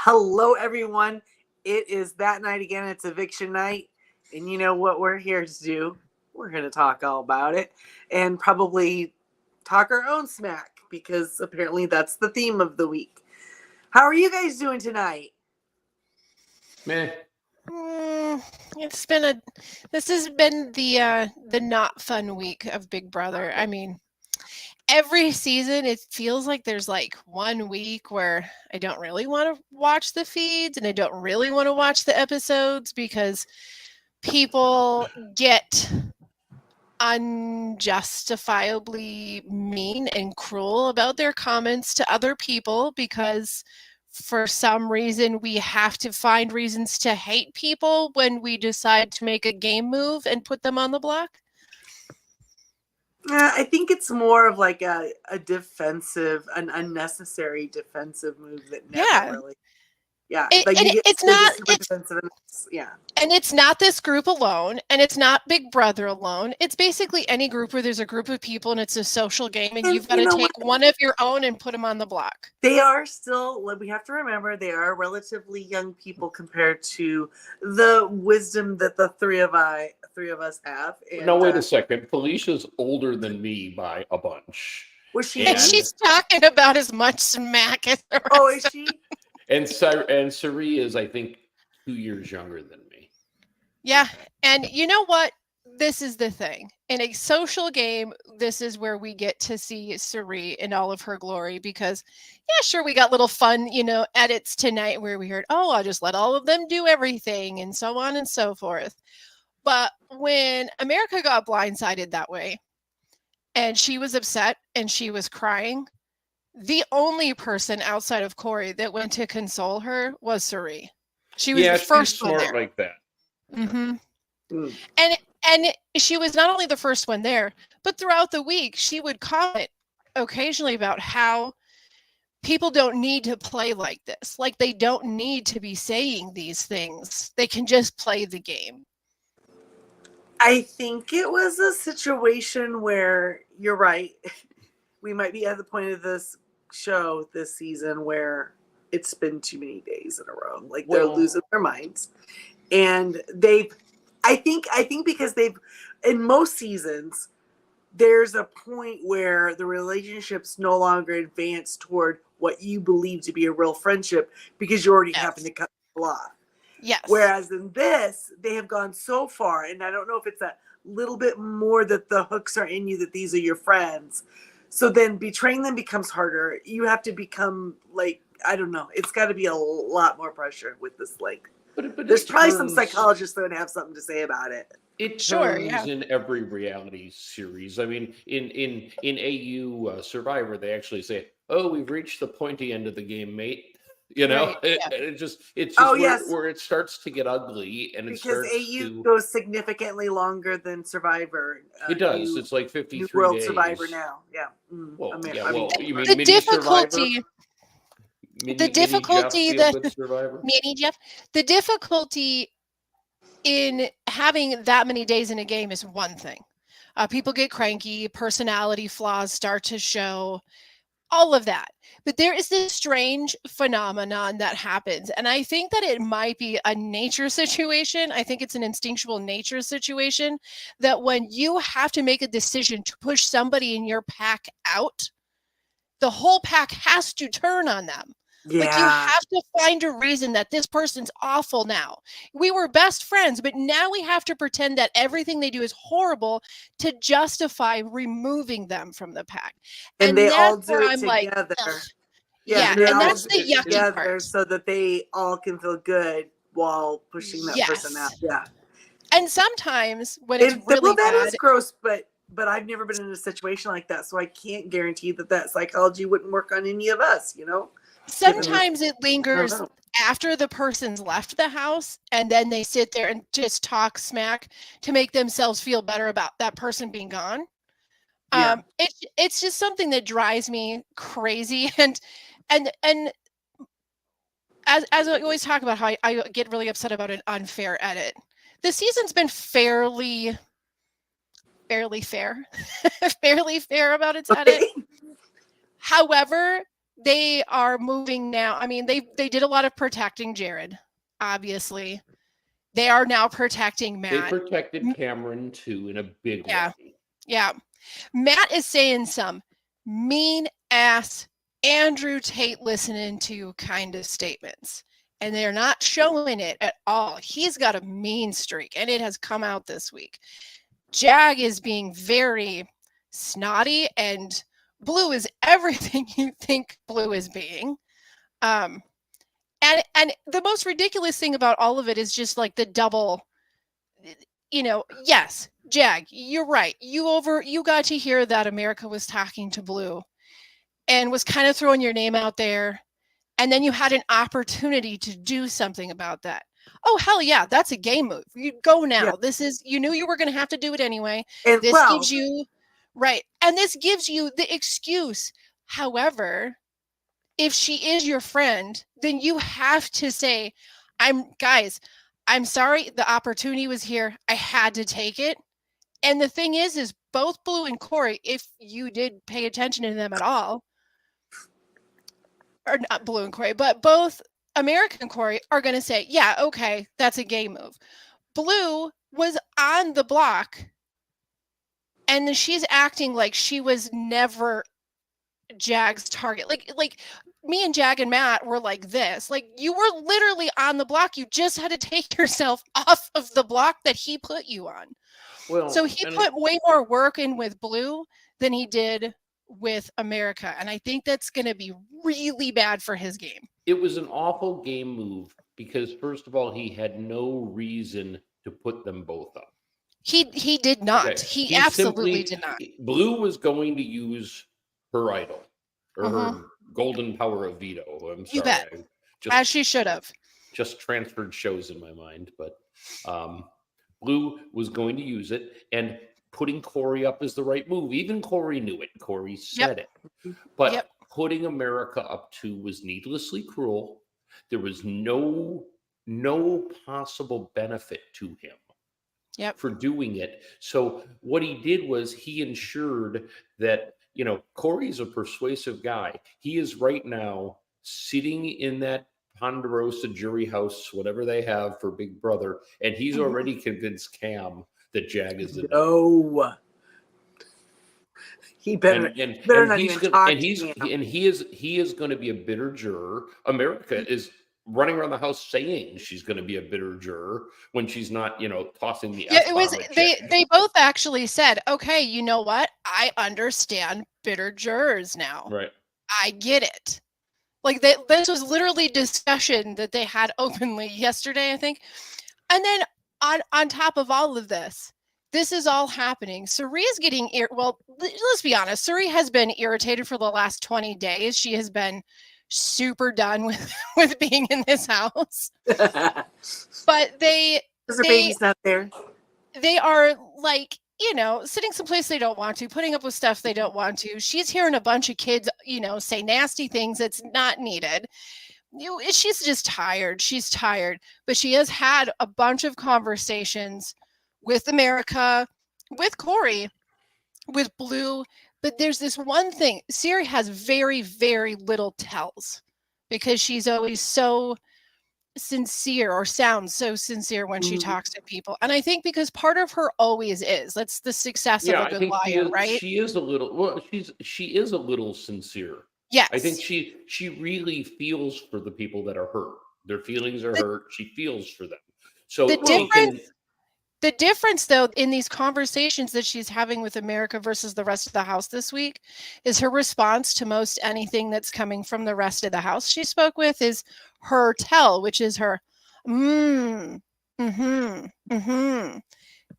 Hello, everyone. It is that night again. It's eviction night. And you know what we're here to do? We're going to talk all about it and probably talk our own smack because apparently that's the theme of the week. How are you guys doing tonight? Meh. This has been the not fun week of Big Brother. I mean, every season it feels like there's like 1 week where I don't really want to watch the feeds and I don't really want to watch the episodes because people get unjustifiably mean and cruel about their comments to other people because for some reason we have to find reasons to hate people when we decide to make a game move and put them on the block. I think it's more of like a defensive, an unnecessary defensive move that never really. Yeah, it's not. And it's not this group alone, and it's not Big Brother alone. It's basically any group where there's a group of people and it's a social game, and you've got to take one of your own and put them on the block. They are still. We have to remember they are relatively young people compared to the wisdom that the three of us have. And, no, wait a second. Felicia's older than me by a bunch. Was she? And she's talking about as much smack as the rest. Oh, is she? And Cirie is, I think, 2 years younger than me. Yeah, and you know what? This is the thing. In a social game, this is where we get to see Cirie in all of her glory because, yeah, sure, we got little fun, edits tonight where we heard, oh, I'll just let all of them do everything and so on and so forth. But when America got blindsided that way and she was upset and she was crying, the only person outside of Corey that went to console her was Cirie. She was the first one there. Like that. Mm-hmm. And she was not only the first one there, but throughout the week she would comment occasionally about how people don't need to play like this. Like they don't need to be saying these things. They can just play the game. I think it was a situation where you're right. We might be at the point of this show this season where it's been too many days in a row. Like they're losing their minds. And I think because in most seasons, there's a point where the relationships no longer advance toward what you believe to be a real friendship because you already happen to cut people off. Yes. Whereas in this, they have gone so far, and I don't know if it's a little bit more that the hooks are in you, that these are your friends. So then betraying them becomes harder. You have to become like, I don't know. It's got to be a lot more pressure with this. Like, but there's probably some psychologists that would have something to say about it. It turns in every reality series. I mean, in AU Survivor, they actually say, "Oh, we've reached the pointy end of the game, mate." Right, it's just where it starts to get ugly, and because AU goes significantly longer than Survivor. It does. It's like 53 World days. Survivor now. Yeah. You mean the difficulty. The difficulty in having that many days in a game is one thing. People get cranky, personality flaws start to show, all of that. But there is this strange phenomenon that happens. And I think that it might be a nature situation. I think it's an instinctual nature situation that when you have to make a decision to push somebody in your pack out, the whole pack has to turn on them. Yeah. Like you have to find a reason that this person's awful now. We were best friends, but now we have to pretend that everything they do is horrible to justify removing them from the pack. And they all do it together. Like, yeah, and that's the yucky part. So that they all can feel good while pushing that person out. Yeah. And sometimes when it's really bad, that is gross, but I've never been in a situation like that, so I can't guarantee that psychology wouldn't work on any of us, Sometimes it lingers after the person's left the house, and then they sit there and just talk smack to make themselves feel better about that person being gone. Yeah. It's just something that drives me crazy, and as I always talk about how I get really upset about an unfair edit. The season's been fairly fair, fairly fair about its edit. However, they are moving now. I mean, they did a lot of protecting Jared, obviously. They are now protecting They Matt. protected Cameron too in a big Yeah. way. Yeah. Matt is saying some mean ass Andrew Tate listening to kind of statements. And they're not showing it at all. He's got a mean streak, and it has come out this week. Jag is being very snotty, and Blue is everything you think Blue is being. And the most ridiculous thing about all of it is just like the double, yes, Jag, you're right. You got to hear that America was talking to Blue and was kind of throwing your name out there. And then you had an opportunity to do something about that. Oh, hell yeah, that's a game move. You go now. Yeah. You knew you were going to have to do it anyway. And this gives you, right. And this gives you the excuse. However, if she is your friend, then you have to say, I'm sorry, the opportunity was here. I had to take it. And the thing is both Blue and Corey, if you did pay attention to them at all, or not Blue and Corey, but both America and Corey are going to say, yeah, okay, that's a game move. Blue was on the block, and she's acting like she was never Jag's target. Like me and Jag and Matt were like this. Like, you were literally on the block. You just had to take yourself off of the block that he put you on. Well, so he put way more work in with Blue than he did with America. And I think that's going to be really bad for his game. It was an awful game move because, first of all, he had no reason to put them both up. He did not. Okay. He absolutely did not. Blue was going to use her idol or her golden power of veto. I'm sorry. You bet. As she should have. Just transferred shows in my mind. But Blue was going to use it. And putting Corey up is the right move. Even Corey knew it. Corey said it. But putting America up too was needlessly cruel. There was no possible benefit to him for doing it. So what he did was he ensured that, Corey's a persuasive guy. He is right now sitting in that Ponderosa jury house, whatever they have for Big Brother, and he's already convinced Cam that Jag is the no. He better not even talk to him. He is going to be a bitter juror. America is running around the house saying she's going to be a bitter juror when she's not, tossing the F-bomb. It was they both actually said, okay, you know what? I understand bitter jurors now. Right. I get it. Like this was literally discussion that they had openly yesterday, I think. And then on top of all of this is all happening. Cirie is getting let's be honest. Cirie has been irritated for the last 20 days. She has been super done with being in this house. But because her baby's not there. They are like, sitting someplace they don't want to, putting up with stuff they don't want to. She's hearing a bunch of kids, say nasty things that's not needed. She's just tired. She's tired. But she has had a bunch of conversations with America, with Corey, with Blue. But there's this one thing. Cirie has very, very little tells because she's always so sincere or sounds so sincere when she talks to people. And I think because part of her always is. That's the success of a good liar, right? She is a little, she is a little sincere. Yes. I think she really feels for the people that are hurt. Their feelings are hurt. She feels for them. So the difference, though, in these conversations that she's having with America versus the rest of the house this week is her response to most anything that's coming from the rest of the house she spoke with is her tell, which is her But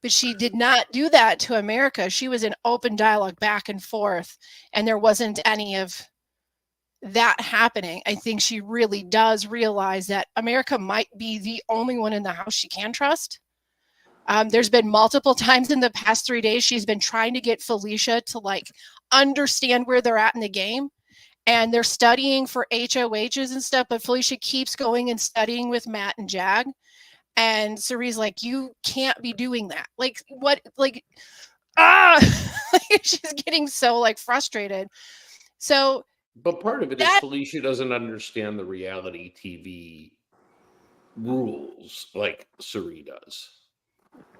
she did not do that to America. She was in open dialogue back and forth, and there wasn't any of that happening. I think she really does realize that America might be the only one in the house she can trust. There's been multiple times in the past 3 days she's been trying to get Felicia to understand where they're at in the game, and they're studying for HOHs and stuff, but Felicia keeps going and studying with Matt and Jag, and Cirie's like, you can't be doing that. She's getting so frustrated. So But part of it is That Felicia doesn't understand the reality TV rules like Suri does.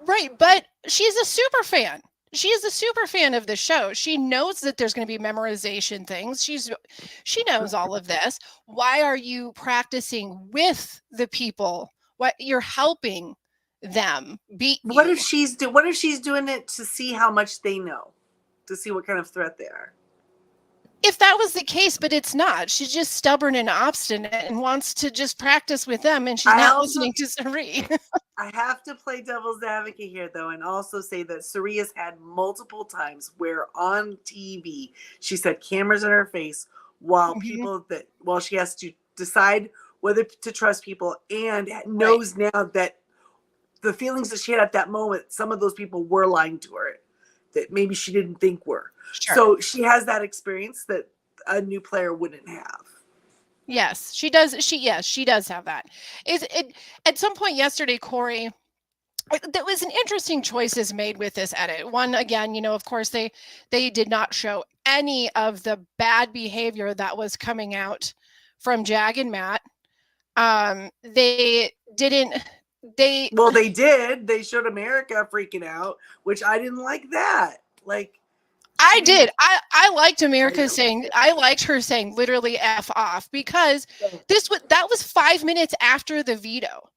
right, but she's a super fan. She is a super fan of the show. She knows that there's going to be memorization things. She knows all of this. Why are you practicing with the people? What you're helping them beat What you. if she's doing it to see how much they know, to see what kind of threat they are? If that was the case, but it's not. She's just stubborn and obstinate and wants to just practice with them, and she's I not also- listening to Sari. I have to play devil's advocate here, though, and also say that Suri has had multiple times where on TV she said cameras in her face while Mhm. while she has to decide whether to trust people, and knows now that the feelings that she had at that moment, some of those people were lying to her that maybe she didn't think were. Sure. So she has that experience that a new player wouldn't have. Yes, she does. She does have that. Is it at some point yesterday, Corey? There was an interesting choices made with this edit. One, again, of course they did not show any of the bad behavior that was coming out from Jag and Matt. They didn't. Well, they did. They showed America freaking out, which I didn't like that. Like, I did. I liked America I know. saying, I liked her saying literally F off, because that was 5 minutes after the veto.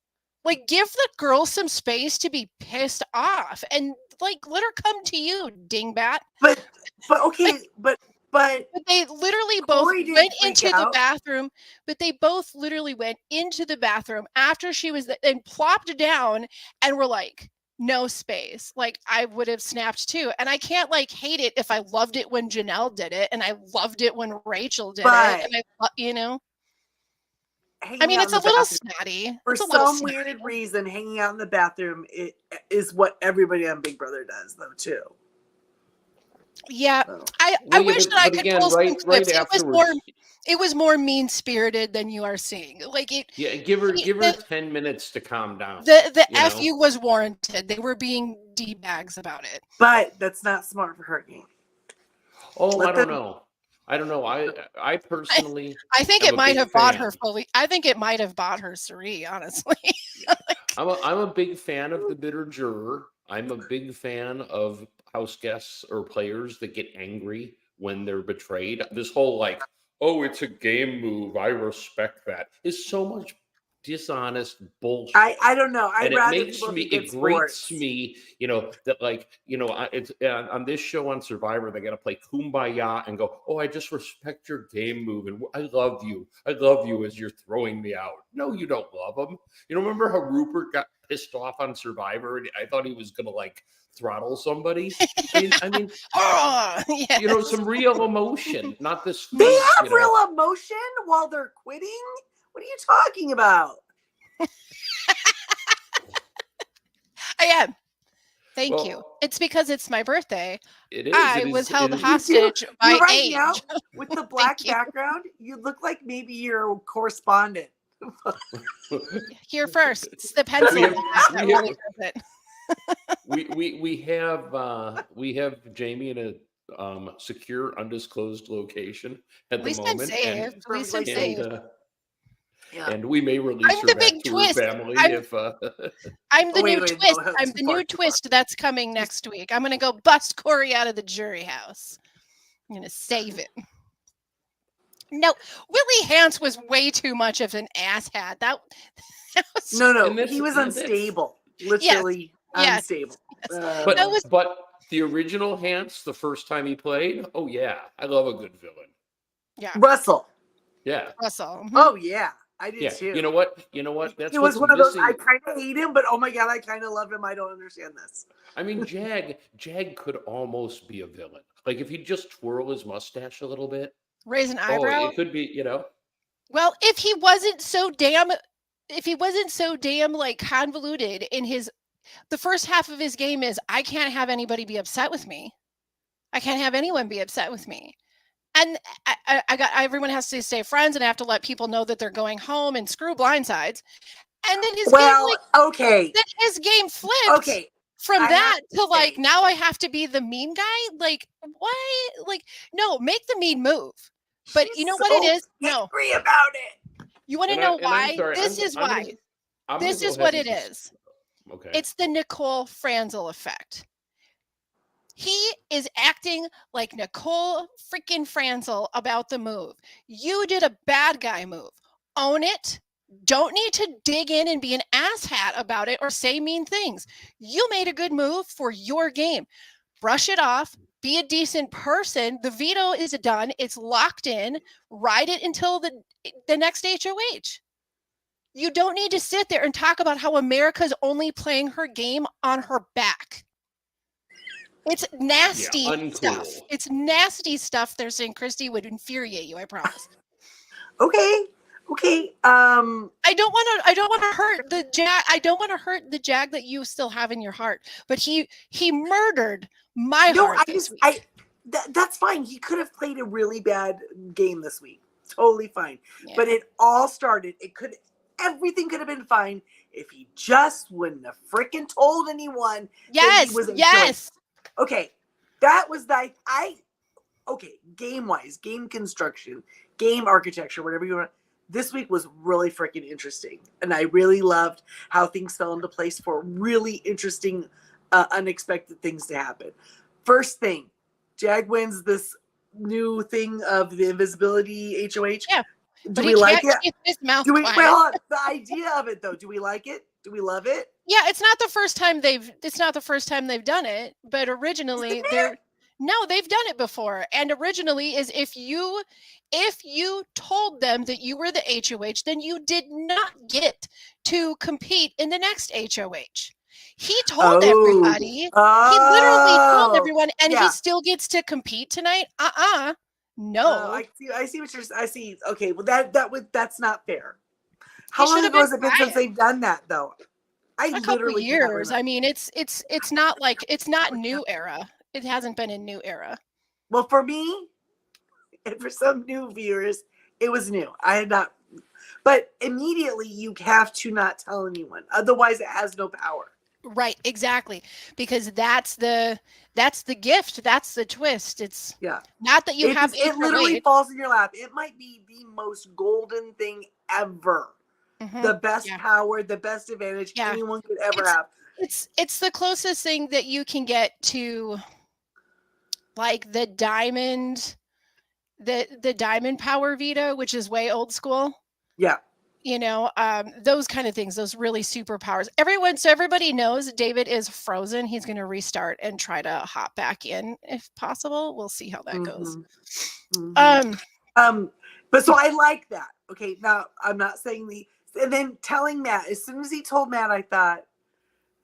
Like, give the girl some space to be pissed off and like let her come to you, dingbat. but okay, but But they literally both Corey didn't went freak into the out. bathroom. But they both literally went into the bathroom after she was and plopped down and were like, no space. Like, I would have snapped too. And I can't like hate it if I loved it when Janelle did it and I loved it when Rachel did But- it. And I hanging mean, out it's in a the little bathroom- snotty. For It's a little some snotty. weird reason, hanging out in the bathroom is what everybody on Big Brother does, though, too. Yeah, So. I Well, yeah, wish but- that I but could again, pull some right clips. afterwards. It was more mean spirited than you are seeing. Like it. Yeah, give her the- 10 minutes to calm down. The you know? FU was warranted. They were being D-bags about it. But that's not smart for her game. Oh, Let I don't them- know. I don't know. I personally, I think I'm it a might big have bought her fan. fully. I think it might have bought her Sari, honestly. I'm a big fan of the bitter juror. I'm a big fan of house guests or players that get angry when they're betrayed. This whole like, oh, it's a game move, I respect that, is so much dishonest bullshit. I don't know. I'd And it rather makes people me, be good it grates sports. me, that like, it's on this show on Survivor, they got to play Kumbaya and go, oh, I just respect your game move and I love you as you're throwing me out. No, you don't love him. Remember how Rupert got pissed off on Survivor and I thought he was gonna like throttle somebody. I mean, Oh, yes. some real emotion, not this. They fake, have real emotion while they're quitting? What are you talking about? I am. Thank you. Well, It's because it's my birthday. It is. I it was is- held it is- hostage by You're right age. now, with the black you. background, you look like maybe you're a correspondent. Here first. It's the pencil have- that we have- really does it. we have Jamie in a secure, undisclosed location at At the least I'm moment. safe. At least I'm and- safe. Yeah. And we may release I'm her the back big to twist. her family I'm- if I'm the Oh, wait, new wait, no, twist. that's I'm too the far, new too far. twist that's coming next week. I'm gonna go bust Corey out of the jury house. I'm gonna save it. No, Willie Hance was way too much of an asshat. That was No, And that's- he was that's- unstable. Literally Yes. unstable. Yes. but That was- but the original Hance, the first time he played, oh yeah, I love a good villain. yeah, Russell. Yeah. Russell. Mhm. Oh yeah, I did Yeah. too. You know what? That's it was what's one of those. missing. I kind of hate him, but oh my god, I kind of love him. I don't understand this. I mean, Jag could almost be a villain. Like if he'd just twirl his mustache a little bit. Raise an Oh, eyebrow. it could be, Well, if he wasn't so damn like convoluted in the first half of his game is I can't have anybody be upset with me. I can't have anyone be upset with me. And I got everyone has to stay friends and I have to let people know that they're going home and screw blindsides. And then his Well, game okay, then his game flipped okay. from I that have to to like say- now I have to be the mean guy. Like why? Like no, make the mean move. But She's you know what it is? No. angry about it. You want to And know I'm why? sorry, This is I'm why. gonna This go is ahead what and it is. Okay. It's the Nicole Franzel effect. He is acting like Nicole freaking Franzel about the move. You did a bad guy move. Own it. Don't need to dig in and be an asshat about it or say mean things. You made a good move for your game. Brush it off. Be a decent person. The veto is done. It's locked in. Ride it until the next HOH. You don't need to sit there and talk about how America's only playing her game on her back. It's nasty stuff. uncool. It's nasty stuff they're saying, Christy, would infuriate you, I promise. Okay. I don't want to hurt the Jag. I don't want to hurt the Jag that you still have in your heart. But he murdered my heart this week. That's fine. He could have played a really bad game this week. Totally fine. Yeah. But it all started. Everything could have been fine if he just wouldn't have freaking told anyone. Yes. That he was Yes. Okay. That was game wise, game construction, game architecture, whatever you want. This week was really freaking interesting. And I really loved how things fell into place for really interesting, unexpected things to happen. First thing, Jag wins this new thing of the invisibility HOH. Yeah. Do we like it? Keep his mouth Do we? quiet. Well, the idea of it though. Do we like it? Do we love it? Yeah, it's not the first time they've done it, but originally they've done it before. And originally is if you told them that you were the HOH, then you did not get to compete in the next HOH. He told everybody. He literally told everyone, and he still gets to compete tonight. No. I see what you're. I see. Okay, well that's not fair. How long should ago have has it been been since quiet. they've done that though? A couple literally cannot years. remember. I mean, it's not like it's not new era. It hasn't been a new era. Well, for me, and for some new viewers, it was new. I had not, but immediately you have to not tell anyone, otherwise it has no power. Right, exactly. Because that's the gift. That's the twist. It's not that you have it literally falls in your lap. It might be the most golden thing ever. Mm-hmm. The best power, the best advantage anyone could ever have. It's the closest thing that you can get to like the diamond power veto, which is way old school. Yeah. You know, those kind of things, those really superpowers. Everybody knows David is frozen. He's going to restart and try to hop back in if possible. We'll see how that goes. Mm-hmm. But so I like that. Okay, now I'm not saying and then telling Matt, as soon as he told Matt, I thought,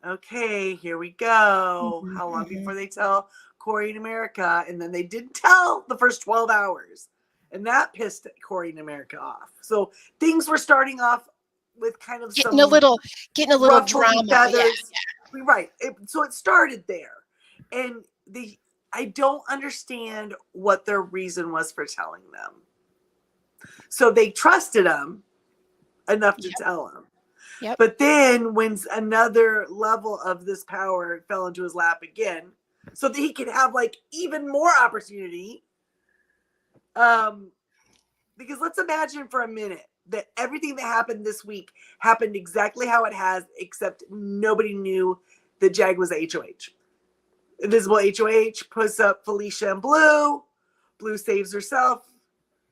okay, here we go. How long before they tell Corey in America? And then they didn't tell the first 12 hours. And that pissed Corey in America off. So things were starting off with kind of getting a little drama. Yeah. Right. So it started there. And I don't understand what their reason was for telling them. So they trusted him enough to tell him. Yep. But then when another level of this power fell into his lap again, so that he could have like even more opportunity. Because let's imagine for a minute that everything that happened this week happened exactly how it has, except nobody knew that Jag was HOH. Invisible HOH puts up Felicia and Blue. Blue saves herself,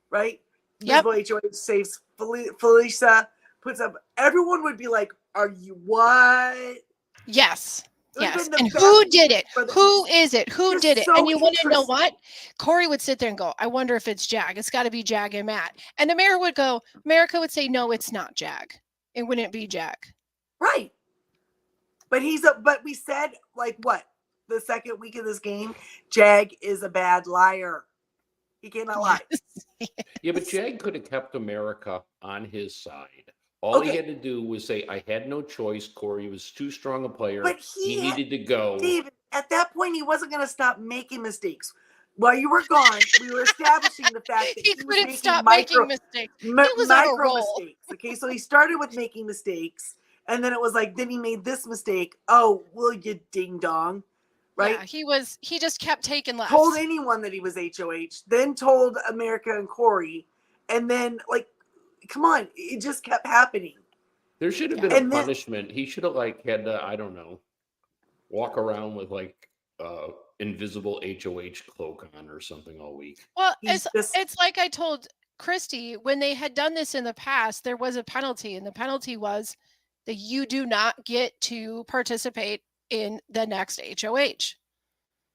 right? Yep. Invisible HOH saves Felicia, puts up. Everyone would be like, "Are you what?" Yes. Yes. And who did it? Who is it? Who did it? And you want to know what? Corey would sit there and go, I wonder if it's Jag. It's got to be Jag and Matt. And America would say, no, it's not Jag. It wouldn't be Jag. Right. But we said like what? The second week of this game, Jag is a bad liar. He cannot lie. Yeah, but Jag could have kept America on his side. All he had to do was say, I had no choice. Corey was too strong a player. But he needed to go. David, at that point, he wasn't going to stop making mistakes. While you were gone, we were establishing the fact that he was couldn't making stop making mistakes. He was on a roll. Mistakes. Okay, so he started with making mistakes, and then it was like, then he made this mistake. Oh, will you ding dong? right? Yeah, he just kept taking lefts. Told anyone that he was HOH, then told America and Corey, and then like, come on, it just kept happening. There should have been a punishment. He should have like had to, I don't know, walk around with like invisible HOH cloak on or something all week. Well, it's like I told Christy, when they had done this in the past, there was a penalty, and the penalty was that you do not get to participate in the next HOH.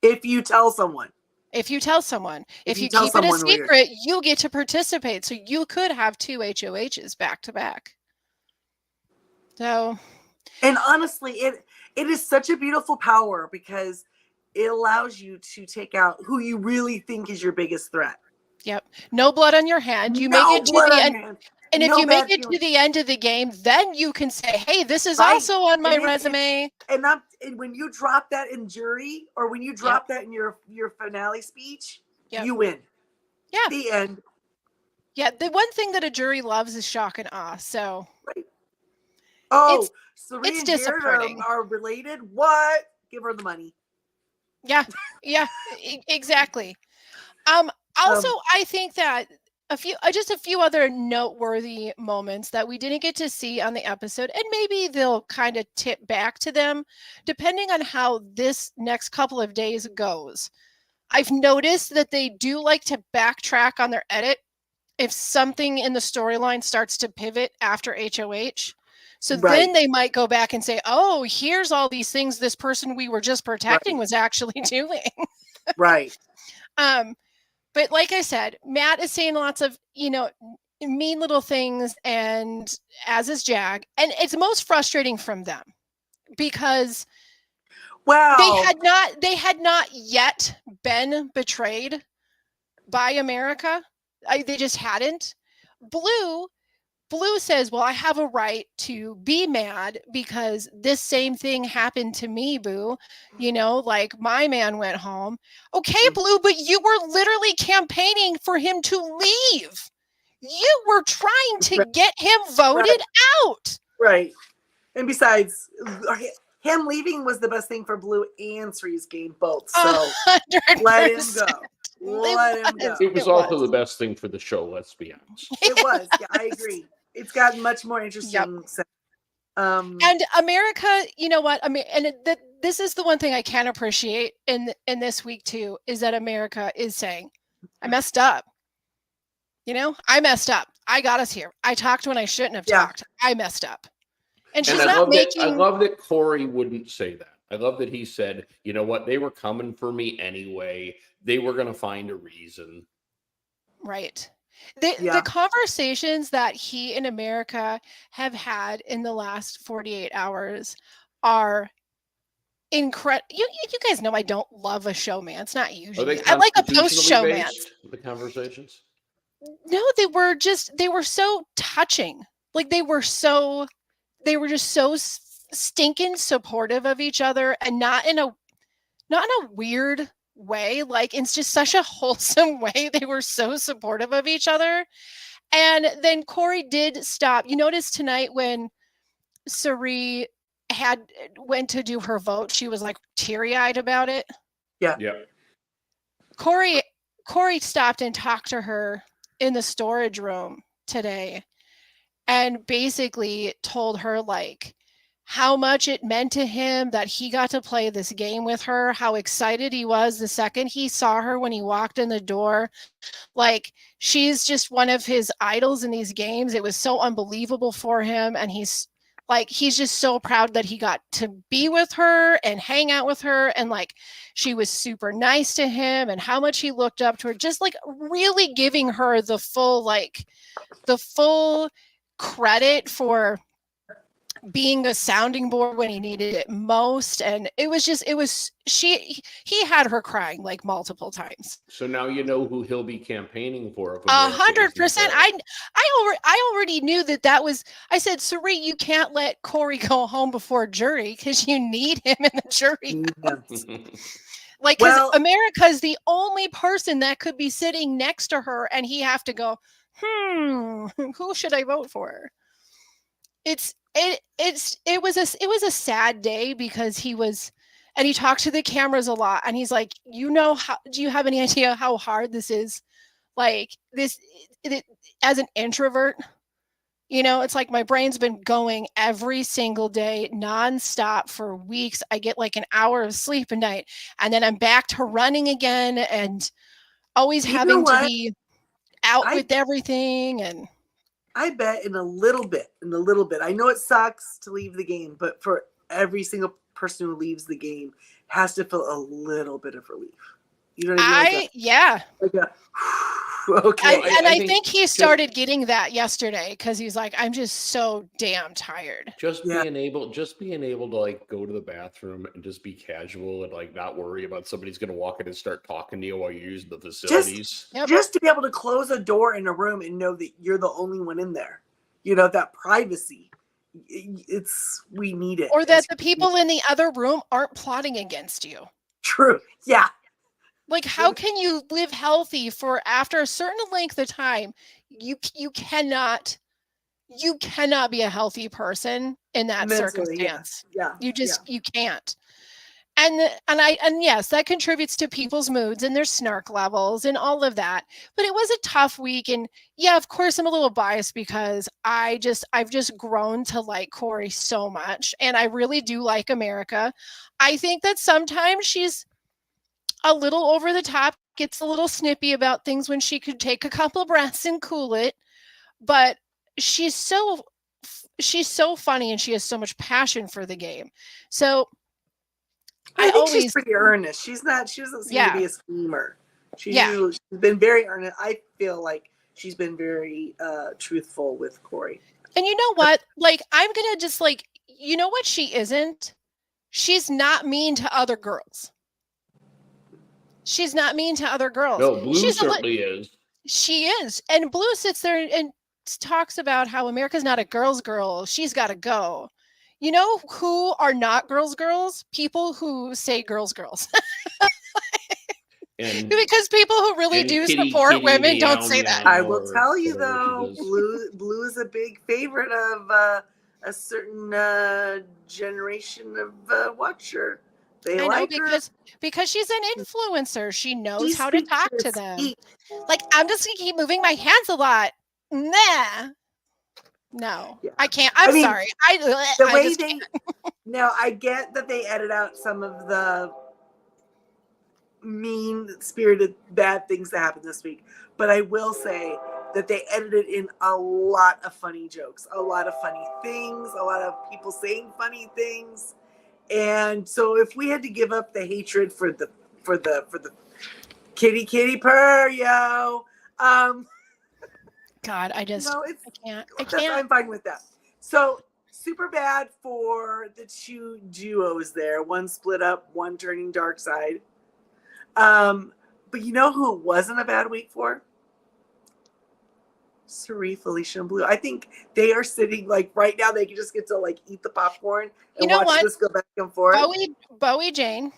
If you tell someone. If you tell someone. If you tell keep it a someone secret, you get to participate. So you could have 2 HOHs back to back. So. And honestly, it is such a beautiful power because it allows you to take out who you really think is your biggest threat. Yep. No blood on your hand. You make it to the end. And if you make it to the end of the game, then you can say, hey, this is also on my resume. And when you drop that in jury, or when you drop that in your finale speech, you win. Yeah. The end. Yeah. The one thing that a jury loves is shock and awe. So. Right. Oh, it's disappointing. Are related? What? Give her the money. Yeah. Yeah. Exactly. Also, I think that a few other noteworthy moments that we didn't get to see on the episode, and maybe they'll kind of tip back to them depending on how this next couple of days goes. I've noticed that they do like to backtrack on their edit if something in the storyline starts to pivot after HOH. So then they might go back and say, oh, here's all these things this person we were just protecting was actually doing. Right. But like I said, Matt is saying lots of, mean little things, and as is Jag. And it's most frustrating from them because they had not yet been betrayed by America. They just hadn't. Blue says, well, I have a right to be mad because this same thing happened to me, Boo. Like my man went home. Okay, Blue, but you were literally campaigning for him to leave. You were trying to get him voted out. Right. And besides, him leaving was the best thing for Blue and Sree's game both. So 100%. let him go. Let him go. It was also the best thing for the show, let's be honest. It was. Yeah, I agree. It's gotten much more interesting. Yep. And America, you know what? I mean, and this is the one thing I can appreciate in this week too, is that America is saying, I messed up. I messed up. I got us here. I talked when I shouldn't have talked. I messed up. And she's not making. I love that Corey wouldn't say that. I love that he said, you know what? They were coming for me anyway. They were going to find a reason. Right. The conversations that he and America have had in the last 48 hours are incredible. You guys know I don't love a showman. Not usually. I like a post showman. The conversations? No, they were so touching. Like they were just so stinking supportive of each other, and not in a weird way. Like it's just such a wholesome way. They were so supportive of each other. And then Corey did stop. You notice tonight when Cirie went to do her vote, she was like teary-eyed about it. Yeah. Corey stopped and talked to her in the storage room today and basically told her like how much it meant to him that he got to play this game with her, how excited he was the second he saw her when he walked in the door. Like, she's just one of his idols in these games. It was so unbelievable for him. And he's just so proud that he got to be with her and hang out with her. And like, she was super nice to him and how much he looked up to her, just like really giving her the full credit for being a sounding board when he needed it most. And he had her crying like multiple times. So now you know who he'll be campaigning for. 100%. I already knew that was, I said, Cirie, you can't let Corey go home before jury because you need him in the jury house. Like, because America's the only person that could be sitting next to her and he have to go, who should I vote for? It was a sad day because he was and he talks to the cameras a lot, and he's like, do you have any idea how hard this is? Like as an introvert, it's like my brain's been going every single day nonstop for weeks. I get like an hour of sleep a night, and then I'm back to running again, and always having to be out with everything. And I bet in a little bit, I know it sucks to leave the game, but for every single person who leaves the game has to feel a little bit of relief. You know what I mean? Okay. I think he started getting that yesterday because he's like, I'm just so damn tired. Being able to like go to the bathroom and just be casual and like not worry about somebody's going to walk in and start talking to you while you're using the facilities. Just to be able to close a door in a room and know that you're the only one in there. That privacy. We need it. Or that the people in the other room aren't plotting against you. True. Yeah. Like, how can you live healthy for after a certain length of time? You cannot be a healthy person in that circumstance. Yeah. You can't. And yes, that contributes to people's moods and their snark levels and all of that. But it was a tough week, and yeah, of course I'm a little biased because I've just grown to like Corey so much, and I really do like America. I think that sometimes she's a little over the top, gets a little snippy about things when she could take a couple of breaths and cool it. But she's so funny, and she has so much passion for the game. So I think she's pretty earnest. She doesn't seem to be a schemer. She's been very earnest. I feel like she's been very truthful with Corey. And you know what? Like, I'm gonna just like, you know what she isn't? She's not mean to other girls. She's not mean to other girls. No, Blue certainly is. She is. And Blue sits there and talks about how America's not a girl's girl. She's got to go. You know who are not girls? People who say girls. And because people who really do support women don't say that. I will tell you though, Blue is a big favorite of a certain generation of watcher. They like her because she's an influencer. She knows how to talk to them. Like, I'm just gonna keep moving my hands a lot. Nah. No, I can't. I'm sorry. Now I get that they edit out some of the mean-spirited bad things that happened this week, but I will say that they edited in a lot of funny jokes, a lot of funny things, a lot of people saying funny things. And so if we had to give up the hatred for the kitty purr, yo, God, I can't. I'm fine with that. So super bad for the two duos there. One split up, one turning dark side. But you know who it wasn't a bad week for? Cirie, Felicia, and Blue. I think they are sitting like right now. They can just get to like eat the popcorn and watch this go back and forth. Bowie Jane.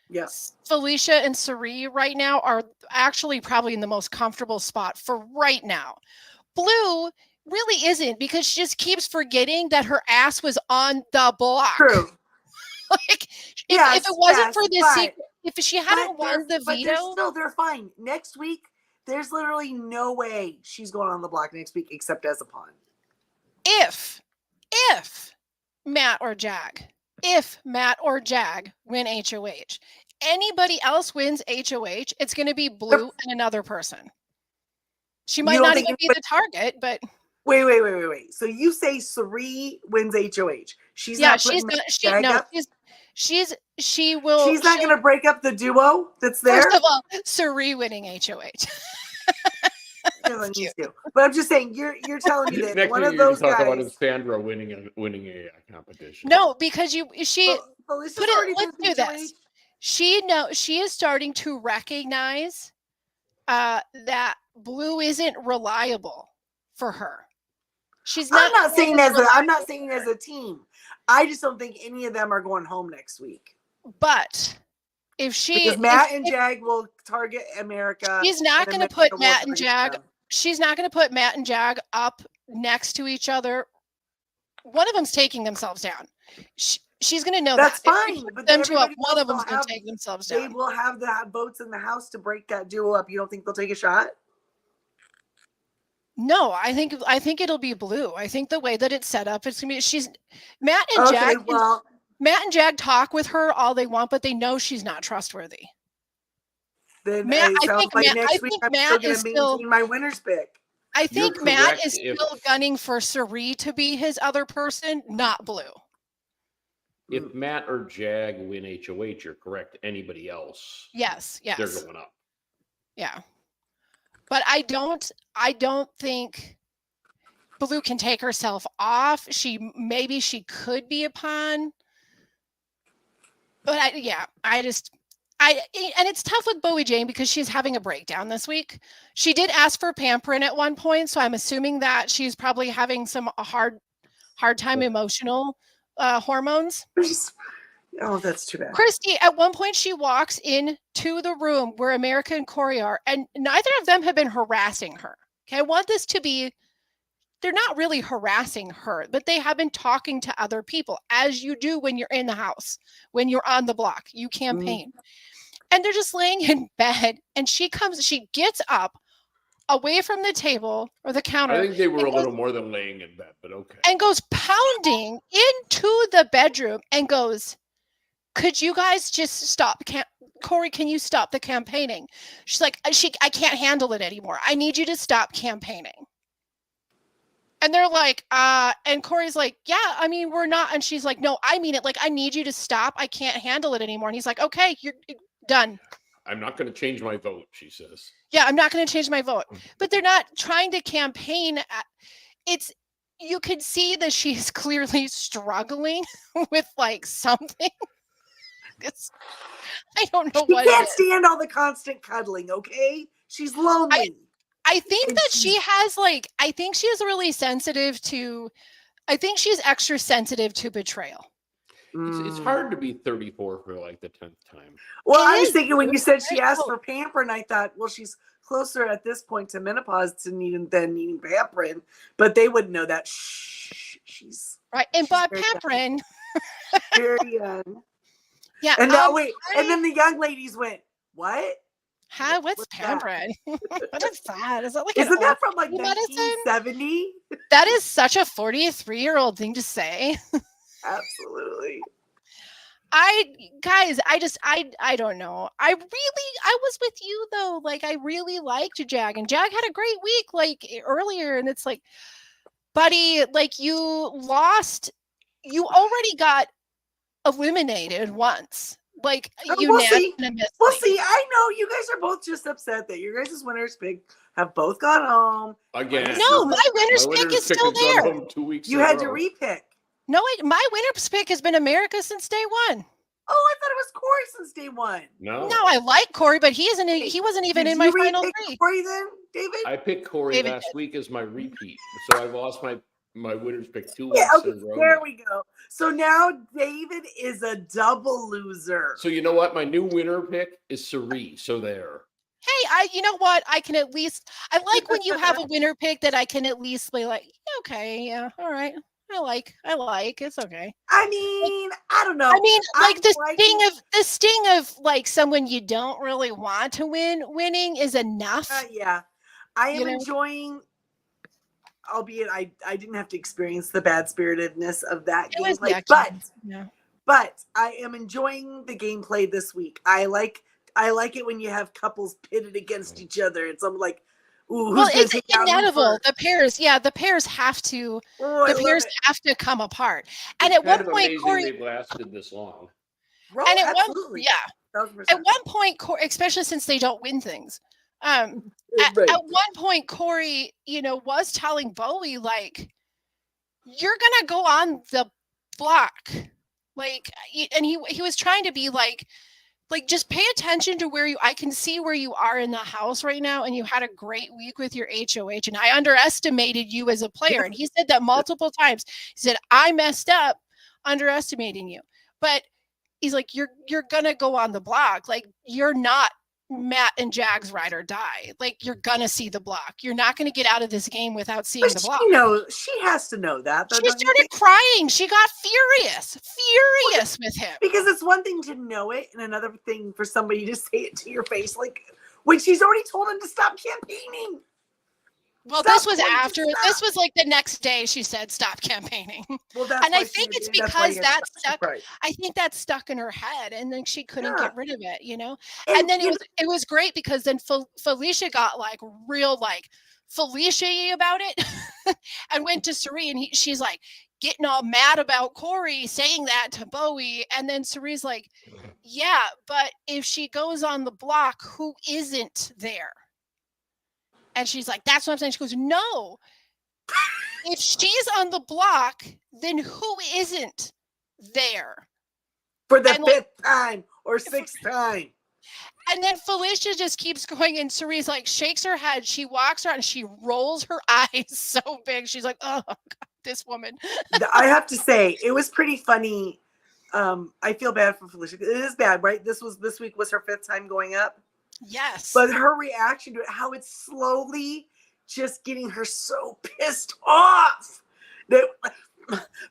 Yes. Felicia and Cirie right now are actually probably in the most comfortable spot for right now. Blue really isn't, because she just keeps forgetting that her ass was on the block. True. Like, if it wasn't for this secret, if she hadn't won the veto, they're fine. Next week, there's literally no way she's going on the block next week except as a pawn. If Matt or Jag win HOH, anybody else wins HOH, it's going to be Blue and another person. She might not even be the target, but wait. So you say Cirie wins HOH? She's not going to break up the duo that's there. First of all, Cirie winning HOH. But I'm just saying, you're telling me that next one of those talk guys. About is Sandra winning a competition. No, because let's do this. She is starting to recognize that Blue isn't reliable for her. I'm not saying as a team. I just don't think any of them are going home next week. But because Matt and Jag will target America. She's not going to put Matt and Jag. She's not going to put Matt and Jag up next to each other. One of them's taking themselves down. She's going to know That's that. If we fine, put but them to up, everybody one else of them's will going have- to take themselves They down. will have the votes in the House to break that duo up. You don't think they'll take a shot? No, I think it'll be Blue. I think the way that it's set up, it's gonna be Matt and Okay, Jag. well, Matt and Jag talk with her all they want, but they know she's not trustworthy. then Matt- it I sounds think like Matt- next I week think I'm Matt still going is to still- maintain my winner's pick. I You're think Matt correct is if- still gunning for Sari to be his other person, not Blue. If Matt or Jag win HOH, you're correct. Anybody else, Yes, they're yes, going up. yeah. But I don't think Blue can take herself off. Maybe she could be a pawn. But and it's tough with Bowie Jane because she's having a breakdown this week. She did ask for pampering at one point, so I'm assuming that she's probably having a hard time emotional hormones. Oh, that's too bad. Christy, at one point, she walks into the room where America and Corey are, and neither of them have been harassing her. Okay, I want this to be. They're not really harassing her, but they have been talking to other people, as you do when you're in the house, when you're on the block, you campaign. And they're just laying in bed, and she gets up away from the table or the counter. I think they were and a little more than laying in bed, but okay. and goes pounding into the bedroom and goes, "Could you guys just stop? Corey, can you stop the campaigning?" She's like, I can't handle it anymore. I need you to stop campaigning. And they're like, and Corey's like, yeah, I mean, we're not. And she's like, no, I mean it. Like, I need you to stop. I can't handle it anymore. And he's like, okay, you're done. I'm not going to change my vote, she says. Yeah, I'm not going to change my vote. But they're not trying to campaign. You could see that she's clearly struggling with like something. I don't know She what. can't stand all the constant cuddling, okay? She's lonely. I think that she has I think she's really sensitive to. I think she's extra sensitive to betrayal. It's hard to be 34 for like the 10th time. Well, It I was is. thinking when you said she Very asked close. for pampering, I thought, well, she's closer at this point to menopause than needing pampering, but they wouldn't know that. Shh, she's Right. And She's Bob very young. Pamprin. very young. Yeah. And now wait, and then the young ladies went, "What? Hi, what's what's that? Pamprin? What is that? Is that like Isn't an that from like old medicine? 1970?" That is such a 43-year-old thing to say. Absolutely. I don't know. I was with you though. Like I really liked Jag, and Jag had a great week like earlier, and it's like, buddy, like you already got eliminated once. Like We'll see. unanimously. Well, see, I know you guys are both just upset that your guys' winners pick have both gone home. Again. No, my winner's my pick is pick still has gone there. home 2 weeks You in a had to row. repick. No, my winner's pick has been America since day one. Oh, I thought it was Corey since day one. No. No, I like Corey, but he wasn't even Did in my you final repick three. Corey then, David? I picked Corey David last week as my repeat, so I've lost my winner's pick 2 Yeah, weeks okay, in a row. there now. we go. So now David is a double loser. So you know what? My new winner pick is Sari. So there. Hey, you know what? I like when you have a winner pick that I can at least be like, okay, yeah, all right. I like, it's okay. I mean, I don't know. I mean, like I'm the sting of like someone you don't really want to winning is enough. Yeah, I am You know? enjoying. Albeit, I didn't have to experience the bad spiritedness of that It was gameplay, yucky. Yeah. but I am enjoying the gameplay this week. I like it when you have couples pitted against each other. It's like, ooh, who's Well, gonna it's take out who inevitable. first? The pairs have to. Oh, I The love pairs it. have to come apart. And It's at one kind of point, amazing Corey. they've lasted this long. Oh, And at absolutely. one 1000%. at one point, especially since they don't win things. At Right. one point, Corey, was telling Bowie like, "You're gonna go on the block," and he was trying to be like, just pay attention to I can see where you are in the house right now, and you had a great week with your HOH, and I underestimated you as a player, and he said that multiple times. He said, "I messed up, underestimating you," but he's like, "You're gonna go on the block, like you're not Matt and Jags ride or die. Like, you're gonna see the block. You're not gonna get out of this game without seeing But the block. she has to know that, though, She don't you started think? crying. She got furious with him. Because it's one thing to know it, and another thing for somebody to say it to your face, like when she's already told him to stop campaigning. Well, Stop this was pointing, after. stop. This was like the next day. She said, "Stop campaigning." Well, that's And I why think it's that's why because you had that to stop. stuck. Right. I think that stuck in her head, and then she couldn't Yeah. get rid of it. And And then you it was great because then Felicia got like real like Felicia-y about it, and went to Cirie, and she's like getting all mad about Corey saying that to Bowie, and then Cirie's like, "Yeah, but if she goes on the block, who isn't there?" And she's like, "That's what I'm saying." She goes, "No. If she's on the block, then who isn't there?" for the and, like, fifth time or sixth time. And then Felicia just keeps going, and Cirie's like shakes her head. She walks around and she rolls her eyes so big. She's like, "Oh God, this woman." I have to say, it was pretty funny. I feel bad for Felicia. It is bad, right? This week was her fifth time going up. Yes. But her reaction to it, how it's slowly just getting her so pissed off that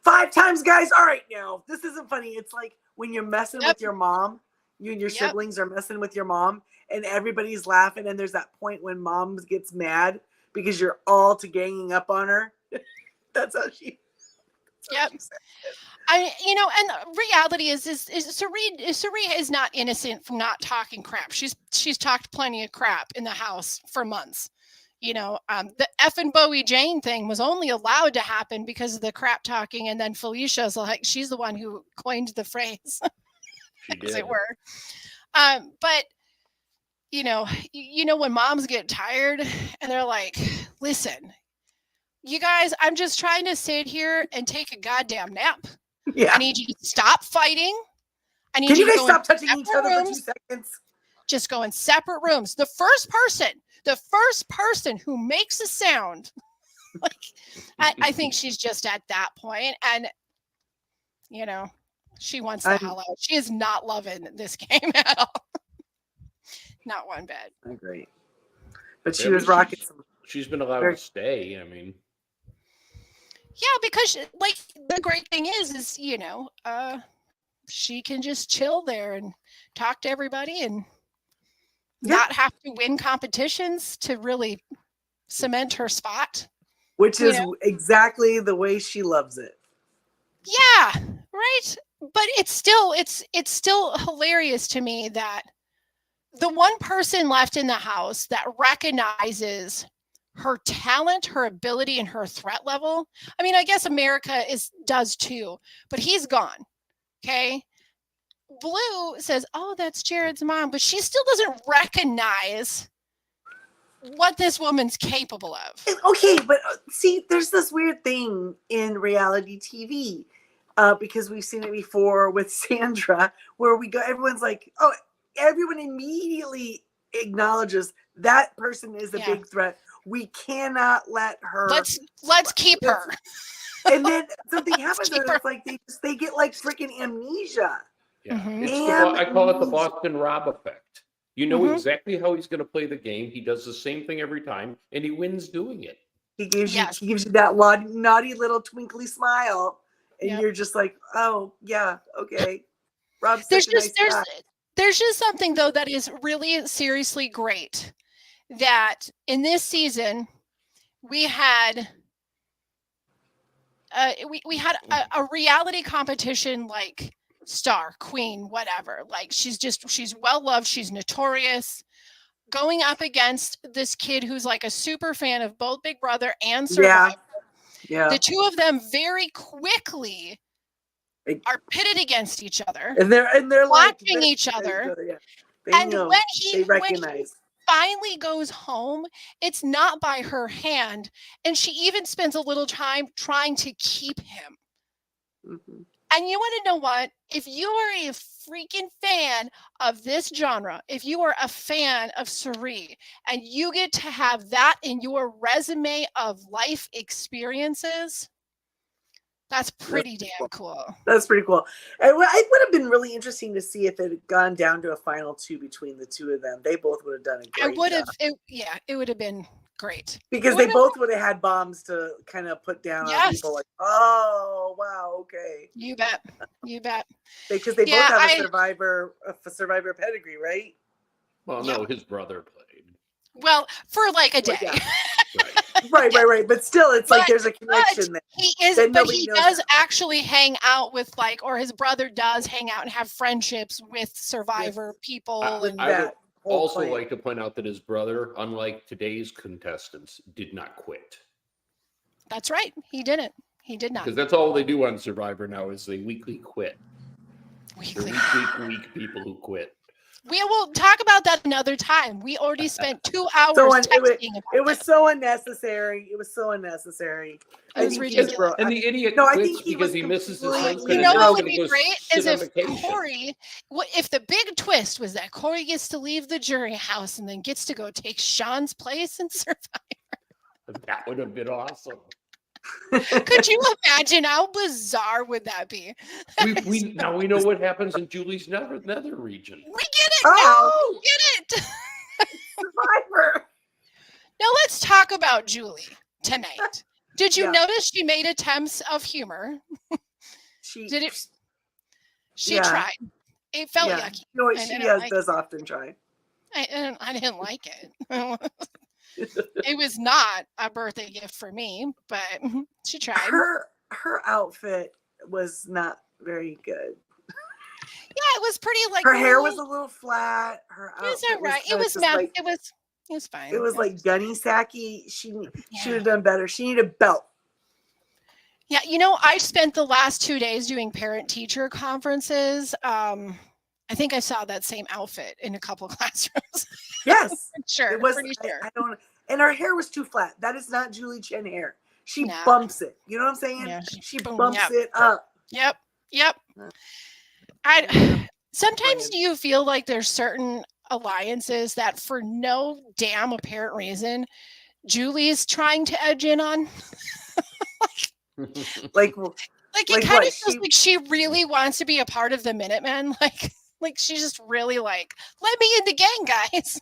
5 times, guys. All right, now this isn't funny. It's like when you're messing with your mom, you and your siblings are messing with your mom, and everybody's laughing. And there's that point when mom gets mad because you're all to ganging up on her. That's how she. Yep. And reality is Cirie is not innocent from not talking crap. She's talked plenty of crap in the house for months. The effing Bowie Jane thing was only allowed to happen because of the crap talking, and then Felicia's like, she's the one who coined the phrase, as it were. But when moms get tired and they're like, "Listen, you guys, I'm just trying to sit here and take a goddamn nap. Yeah. I need you to stop fighting. I need Can you to guys go stop in touching each separate other for 2 rooms. seconds? Just go in separate rooms." The first person who makes a sound, like, I think she's just at that point, and she wants the hell out. She is not loving this game at all. Not one bit. I agree. But she At was least rocking some. She's been allowed to stay. I mean, Yeah, because like the great thing is she can just chill there and talk to everybody and not have to win competitions to really cement her spot. Which is exactly the way she loves it. Yeah, right. But it's still hilarious to me that the one person left in the house that recognizes her talent, her ability, and her threat level. I mean, I guess America does too, but he's gone. Okay. Blue says, "Oh, that's Jared's mom," but she still doesn't recognize what this woman's capable of. Okay, but see, there's this weird thing in reality TV, because we've seen it before with Sandra, where everyone's like, oh, everyone immediately acknowledges that person is a big threat. We cannot let her. Let's keep her. And then something happens, and it's like they get like freaking amnesia. Yeah, Mm-hmm. I call it the Boston Rob effect. You know exactly how he's going to play the game. He does the same thing every time, and he wins doing it. He gives you that naughty little twinkly smile, and you're just like, oh yeah, okay. Rob's such a nice guy. There's just something though that is really seriously great, that in this season we had a reality competition, like star, queen, whatever. Like she's well loved, she's notorious, going up against this kid who's like a super fan of both Big Brother and Survivor. Yeah. The two of them very quickly are pitted against each other, and they're watching like, each other. Yeah. And when he recognize. Finally goes home, it's not by her hand, and she even spends a little time trying to keep him. Mm-hmm. And you want to know what? If you are a freaking fan of this genre, if you are a fan of Cirie, and you get to have that in your resume of life experiences, That's pretty damn cool. That's pretty cool. It would have been really interesting to see if it had gone down to a final 2 between the two of them. They both would have done a great job. It would have been great. Because they both would have had bombs to kind of put down on people like, oh, wow, okay. You bet. You bet. Because they both have a survivor pedigree, right? Well, no, his brother played. Well, for like a day. Yeah. Right. But still, it's like there's a connection there. He does actually hang out with or his brother does hang out and have friendships with survivor people. I would also like to point out that his brother, unlike today's contestants, did not quit. That's right. He didn't. He did not. Because that's all they do on Survivor now is they weekly quit. Week people who quit. We will talk about that another time. We already spent 2 hours texting about it was so unnecessary. It was so unnecessary. It was ridiculous. And the idiot I quits think he because was he misses his friends. You know what would be great is if Corey, if the big twist was that Corey gets to leave the jury house and then gets to go take Sean's place in Survivor. That would have been awesome. Could you imagine how bizarre would that be? Now we know what happens in Julie's nether region. We get it. Oh! We get it. Survivor. Now let's talk about Julie tonight. Did you notice she made attempts of humor? She tried. It felt yucky. You know what? She does often try. I didn't like it. It was not a birthday gift for me, but she tried. Her outfit was not very good. Yeah, it was pretty her hair was a little flat. Her outfit was alright. It was fine. It was like gunny sacky. She should have done better. She needed a belt. Yeah, I spent the last 2 days doing parent-teacher conferences. I think I saw that same outfit in a couple classrooms. Yes. Sure. It was, pretty sure. I don't. And her hair was too flat. That is not Julie Chen hair. She bumps it. You know what I'm saying? Yeah, she bumps it up. Yep. Sometimes do you feel like there's certain alliances that for no damn apparent reason, Julie's trying to edge in on? Like it kind of feels like she really wants to be a part of the Minutemen. Like she's just really like, let me in the gang, guys.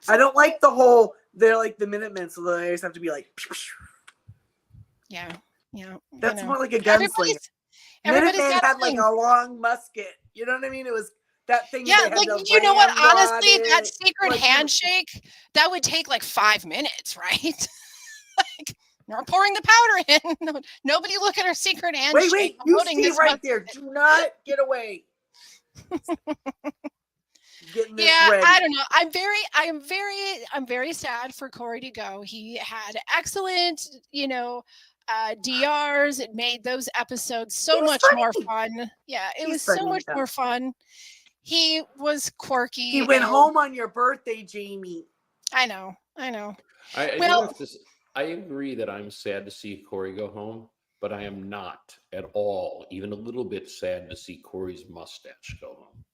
I don't like the whole, they're like the Minutemen, so they always have to be like, yeah. That's more like a gunslinger. Minutemen had like a long musket. You know what I mean? It was that thing. Yeah, you know what? Honestly, that secret handshake, that would take like 5 minutes, right? We're pouring the powder in. Nobody look at our secret handshake. Wait, you stay right there. Do not get away. I don't know. I'm very sad for Corey to go. He had excellent, DRs. It made those episodes so much more fun. Yeah, it was so much more fun. He was quirky. He went home on your birthday, Jamie. I know. I agree that I'm sad to see Corey go home, but I am not at all, even a little bit sad to see Corey's mustache go home.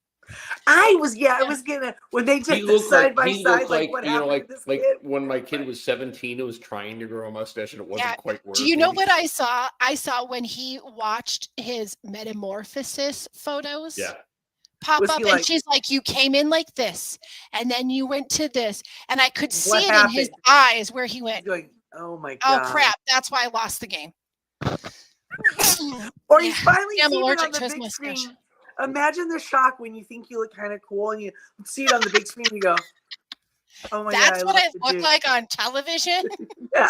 I was gonna, when they took the side by side, like what happened to this kid? When my kid was 17, it was trying to grow a mustache and it wasn't quite working. Do you know what I saw? I saw when he watched his metamorphosis photos pop up, and she's like, you came in like this, and then you went to this, and I could see it in his eyes where he went, going, oh my God. Oh crap, that's why I lost the game. Or he's finally I'm seen it allergic on the to his big mustache. screen. Imagine the shock when you think you look kind of cool and you see it on the big screen and you go, oh my God. That's what it looked like on television. Yeah.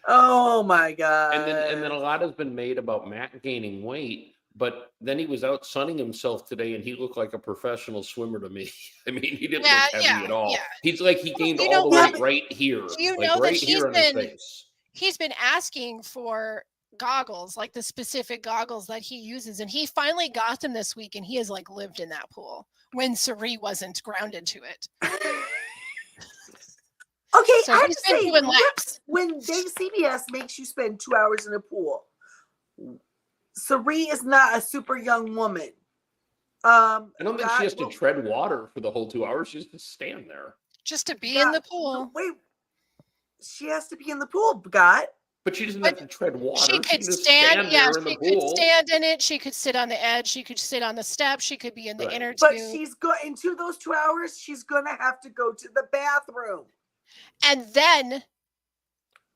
Oh my God. And then a lot has been made about Matt gaining weight, but then he was out sunning himself today and he looked like a professional swimmer to me. I mean, he didn't look heavy at all. Yeah. He's like, he gained all the weight right here. You know that he's been asking for goggles, like the specific goggles that he uses, and he finally got them this week, and he has like lived in that pool when Sari wasn't grounded to it. Okay, so I have to say, laps. When Dave CBS makes you spend 2 hours in a pool, Sari is not a super young woman. I don't think she has to tread water for the whole 2 hours. She has to stand there. Just to be in the pool. Wait, she has to be in the pool, God. But she doesn't But have to tread water. she could can just stand, yeah, there in the she could pool. stand in it. She could sit on the edge. She could sit on the steps. She could be in the Right. inner But tube. she's into those 2 hours, she's gonna have to go to the bathroom. And then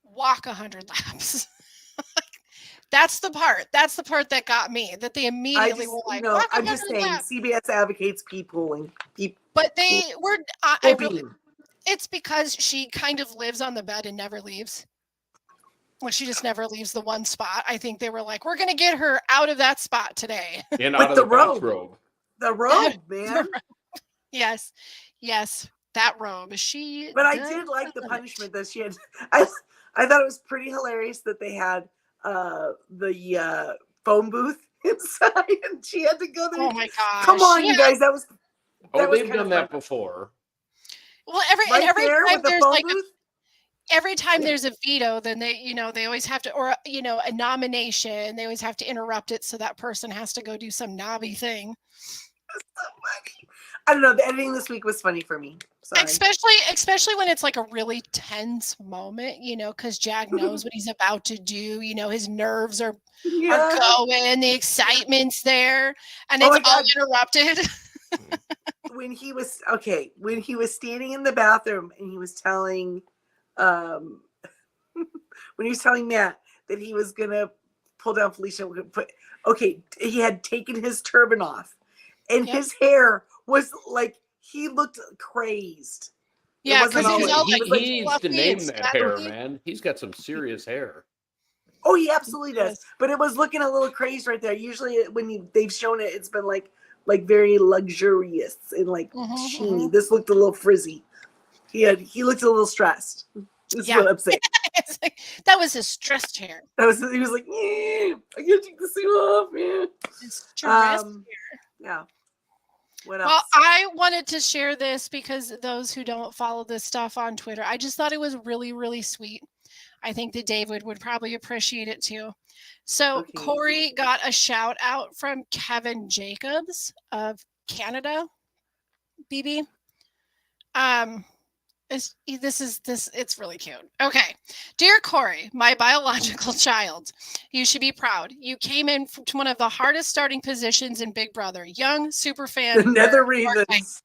walk 100 laps. That's the part that got me, that they immediately were like, walk I'm 100 just saying, laps. CBS advocates pee pooling. But they were, it's because she kind of lives on the bed and never leaves. Well, she just never leaves the one spot. I think they were like, we're going to get her out of that spot today. And With out of the the robe. bathrobe. The robe, man. Yes. That robe. She. But I did like the punishment that she had. I thought it was pretty hilarious that they had the phone booth inside, and she had to go there. Oh my gosh! Come on, you guys, that was. They've done that before. Well, every time there's like every time there's a veto, then they always have to, or a nomination, they always have to interrupt it, so that person has to go do some knobby thing. So funny. I don't know. The editing this week was funny for me. Sorry. Especially when it's like a really tense moment, because Jag knows what he's about to do. His nerves are going, the excitement's there, and it's all interrupted. When he was standing in the bathroom and he was telling when he was telling Matt that he was gonna pull down Felicia, he had taken his turban off, and his hair was like, he looked crazed. Yeah, because he needs to name that hair, man. He's got some serious hair. Oh, he absolutely does. But it was looking a little crazed right there. Usually when they've shown it, it's been like very luxurious and like sheeny. This looked a little frizzy. He looked a little stressed. That's what I'm saying. That was his stressed hair. He was like, I gotta take the suit off, man. His stressed hair. Yeah. What else? Well, I wanted to share this because those who don't follow this stuff on Twitter, I just thought it was really, really sweet. I think that David would probably appreciate it too. So Corey got a shout out from Kevin Jacobs of Canada, BB. It's really cute. Okay. Dear Corey, my biological child, you should be proud. You came in to one of the hardest starting positions in Big Brother. Young, super fan. Nether reasons.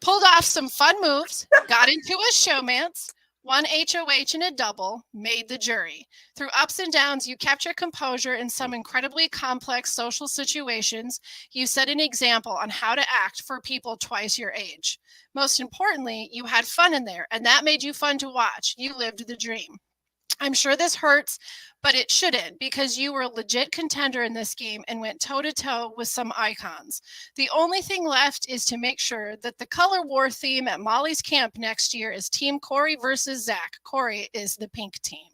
Pulled off some fun moves, got into a showmance, won HOH in a double, made the jury. Through ups and downs, you kept your composure in some incredibly complex social situations. You set an example on how to act for people twice your age. Most importantly, you had fun in there, and that made you fun to watch. You lived the dream. I'm sure this hurts, but it shouldn't, because you were a legit contender in this game and went toe-to-toe with some icons. The only thing left is to make sure that the color war theme at Molly's camp next year is Team Corey versus Zach. Corey is the pink team.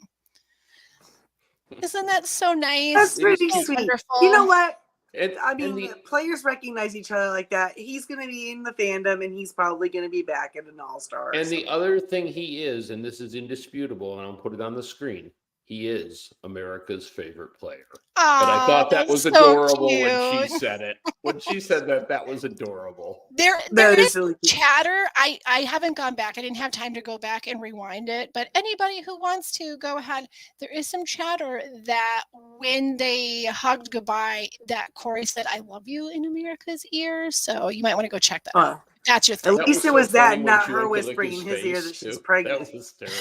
Isn't that so nice? That's pretty sweet. Wonderful. You know what? The players recognize each other like that. He's going to be in the fandom, and he's probably going to be back at an All-Star. And the other thing he is, and this is indisputable, and I'll put it on the screen, he is America's favorite player. Oh, and I thought that was so adorable cute. when she said it. When she said that was adorable. There is really chatter. I haven't gone back. I didn't have time to go back and rewind it. But anybody who wants to, go ahead. There is some chatter that when they hugged goodbye, that Corey said, "I love you" in America's ear. So you might want to go check that out. That's your thing. At least it was that, not her whispering in his ear that she's pregnant. That was hysterical.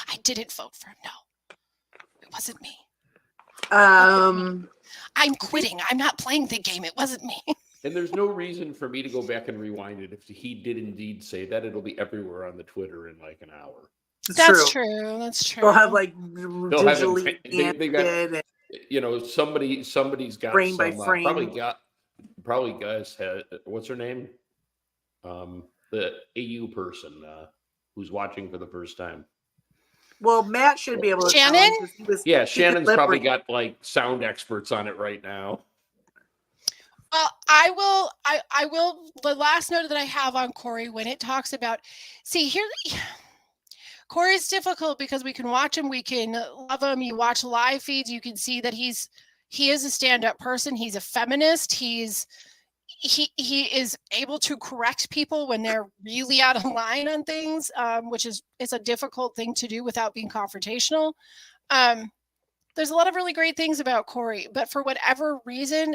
I didn't vote for him. No, it wasn't me. I'm quitting. I'm not playing the game. It wasn't me. And there's no reason for me to go back and rewind it. If he did indeed say that, it'll be everywhere on the Twitter in like an hour. That's true. That's true. They'll have like digitally they got, somebody's got frame by frame. Probably guys had, what's her name? The AU person who's watching for the first time. Well, Matt should be able to. Shannon? Shannon's probably got like sound experts on it right now. Well, I will. The last note that I have on Corey, when it talks about, Corey's difficult because we can watch him, we can love him. You watch live feeds, you can see that he is a stand-up person. He's a feminist. He's he is able to correct people when they're really out of line on things, which is a difficult thing to do without being confrontational. There's a lot of really great things about Corey, but for whatever reason,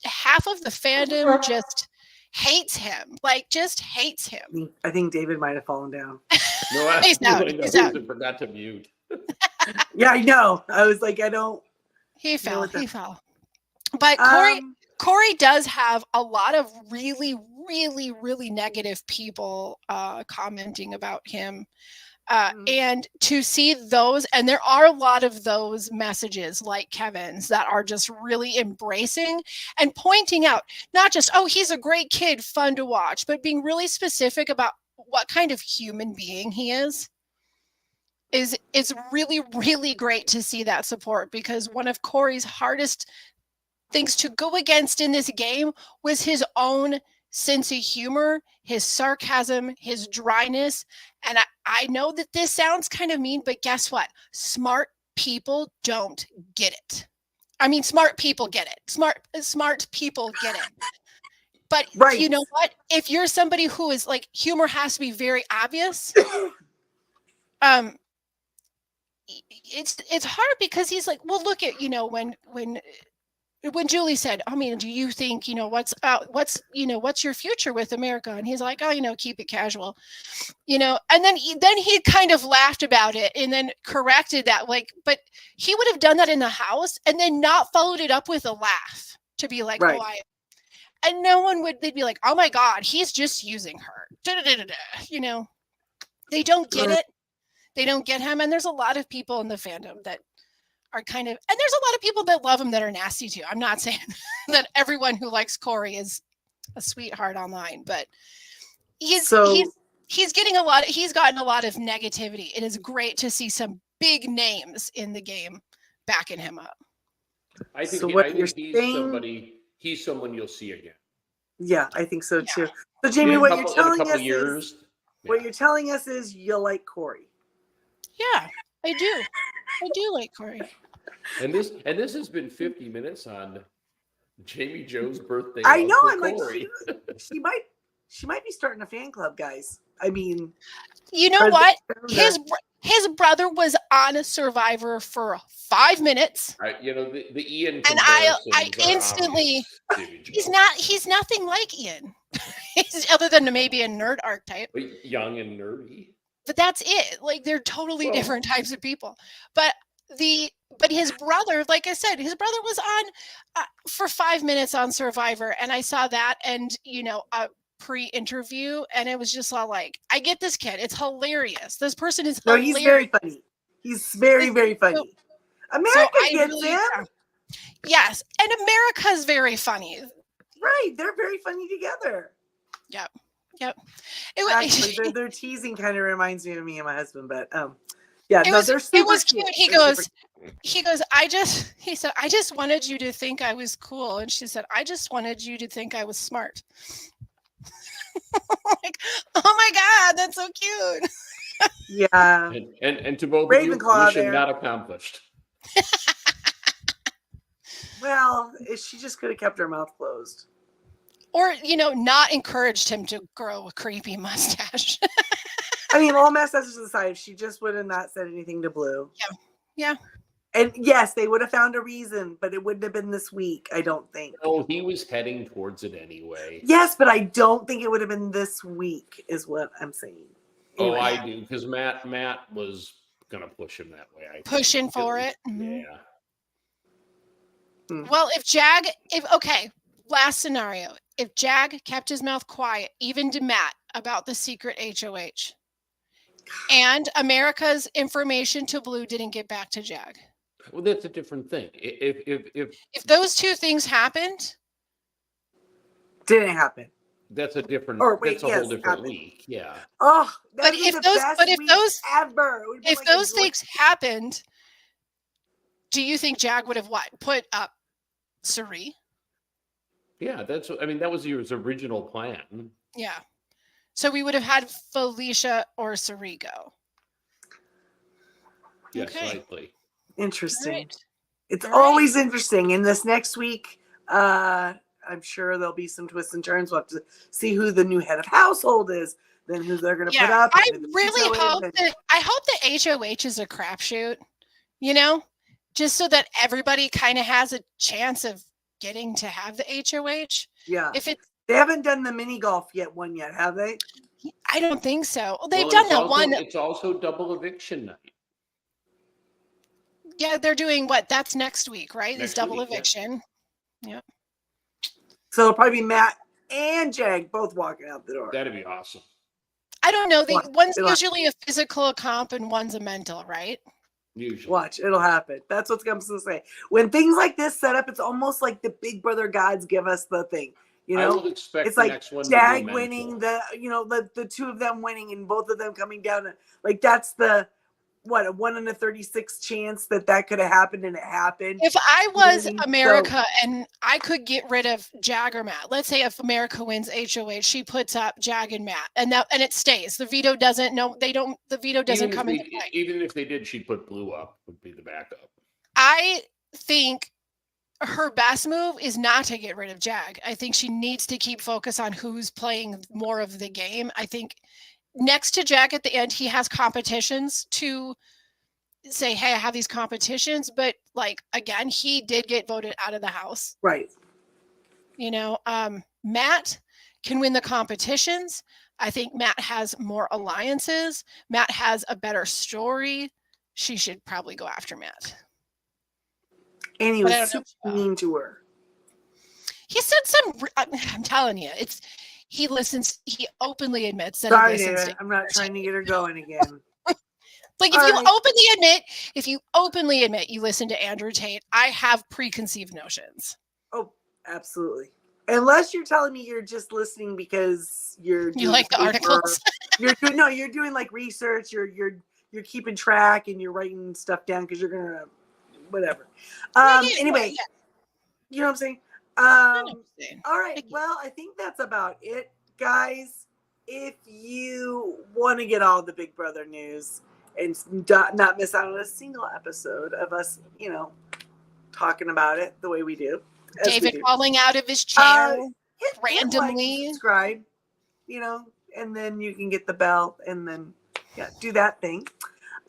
half of the fandom just hates him. Like, just hates him. I think David might have fallen down. No, He's out. He's out. I forgot to mute. Yeah, I know. I was like, I don't. He fell. what the- He fell. But Corey does have a lot of really, really, really negative people commenting about him. And to see those, and there are a lot of those messages like Kevin's that are just really embracing and pointing out, not just, oh, he's a great kid, fun to watch, but being really specific about what kind of human being he is really, really great to see that support, because one of Corey's hardest things to go against in this game was his own sense of humor, his sarcasm, his dryness. And I know that this sounds kind of mean, but guess what? Smart people don't get it. I mean, smart people get it. Smart people get it. But Right. You know what? If you're somebody who is like, humor has to be very obvious. It's hard, because he's like, well, look at, when Julie said, I mean, do you think, what's your future with America? And he's like, oh, keep it casual, and then he kind of laughed about it and then corrected that, like, but he would have done that in the house and then not followed it up with a laugh to be like, Right. and no one would, they'd be like, oh my God, he's just using her. They don't get it. They don't get him. And there's a lot of people in the fandom that are kind of, and there's a lot of people that love him that are nasty too. I'm not saying that everyone who likes Corey is a sweetheart online, but he's getting he's gotten a lot of negativity. It is great to see some big names in the game backing him up. I think, So what I think you're he's someone you'll see again. Yeah, I think so too. Yeah. So Jamie, In a what couple- you're telling in a couple us years. is what you're telling us is you like Corey. Yeah, I do. I do like Corey. And this has been 50 minutes on Jamie Joe's birthday. I love know. for I'm like, Corey. she might be starting a fan club, guys. I mean, You know what? His brother was on Survivor for 5 minutes. The Ian And I comparisons are instantly- obvious, Jamie Joe. He's nothing like Ian. He's other than maybe a nerd archetype. But young and nerdy. But that's it. Like, they're totally Well- different types of people. But his brother, like I said, his brother was on for 5 minutes on Survivor, and I saw that, and a pre-interview, and it was just all like, I get this kid. It's hilarious. This person is no, hilarious. he's very funny. He's very, very funny. America gets him. Yes, and America's very funny. Right. They're very funny together. Yep. Actually, their teasing kind of reminds me of me and my husband, but yeah, It no, was they're super it was cute. He They're super goes, he said, I just wanted you to think I was cool. And she said, I just wanted you to think I was smart. Like, oh my God, that's so cute. Yeah. And to both Ravenclaw of you, mission there. not accomplished. Well, she just could have kept her mouth closed. Or, not encouraged him to grow a creepy mustache. I mean, all messages aside, if she just would have not said anything to Blue. Yeah. And yes, they would have found a reason, but it wouldn't have been this week, I don't think. Oh, he was heading towards it anyway. Yes, but I don't think it would have been this week, is what I'm saying. Oh, Anyway. I do, because Matt was gonna push him that way. Pushing for it. Yeah. Mhm. Well, last scenario. If Jag kept his mouth quiet, even to Matt, about the secret HOH, and America's information to Blue didn't get back to Jag. Well, that's a different thing. If those two things happened, Didn't happen. that's a different. Or wait, that's a yes, whole different happened. week. Yeah. Oh, But that'd be if the those- best but if week those- ever. It would be if like a those joy- things happened, do you think Jag would have put up Suri? Yeah, that was his original plan. Yeah. So we would have had Felicia or Suri go. Yes, Okay. likely. Interesting. Right. It's All right. always interesting. In this next week, I'm sure there'll be some twists and turns. We'll have to see who the new head of household is, then who they're going to put up. I and who the really veto is, hope and- that the HOH is a crapshoot, you know, just so that everybody kind of has a chance of getting to have the HOH. Yeah. If it's, They haven't done the mini golf one yet, have they? I don't think so. Well, they've Well, done it's that also- one. It's also double eviction night. Yeah, they're doing what? That's next week, right? It's Next double week, yeah. eviction. So it'll probably be Matt and Jag both walking out the door. That'd be awesome. I don't know. Watch. One's It'll- usually a physical comp and one's a mental, right? Usually. Watch, it'll happen. That's what comes to say. When things like this set up, it's almost like the Big Brother gods give us the thing. You I know, would expect it's the like next one Jag to be winning, mental. the two of them winning and both of them coming down. Like that's the a 1 in a 36 chance that could have happened, and it happened. If I know what I was mean? America and I could get rid of Jag or Matt, let's say if America wins HOH, she puts up Jag and Matt, and it stays. The veto doesn't. No, they don't. The veto doesn't come into play. Even if they did, she'd put Blue up. Would be the backup. I think her best move is not to get rid of Jag. I think she needs to keep focus on who's playing more of the game. I think next to Jag at the end, he has competitions to say, hey, I have these competitions, but like again, he did get voted out of the house. Right. You know, Matt can win the competitions. I think Matt has more alliances. Matt has a better story. She should probably go after Matt. And he But I was don't know super mean to her. He said I'm telling you, he listens. He openly admits that Sorry, he listens David. to. I'm not trying to get her going again. Like All right. if you openly admit you listen to Andrew Tate, I have preconceived notions. Oh, absolutely. Unless you're telling me you're just listening because you're You doing like the paper, articles? you're doing like research. You're keeping track and you're writing stuff down because you're gonna whatever. Anyway, you know what I'm saying. All right. Well, I think that's about it, guys. If you want to get all the Big Brother news and not miss out on a single episode of us, talking about it the way we do, as we David do. falling out of his chair Hit like and randomly. subscribe, and then you can get the bell, and then do that thing,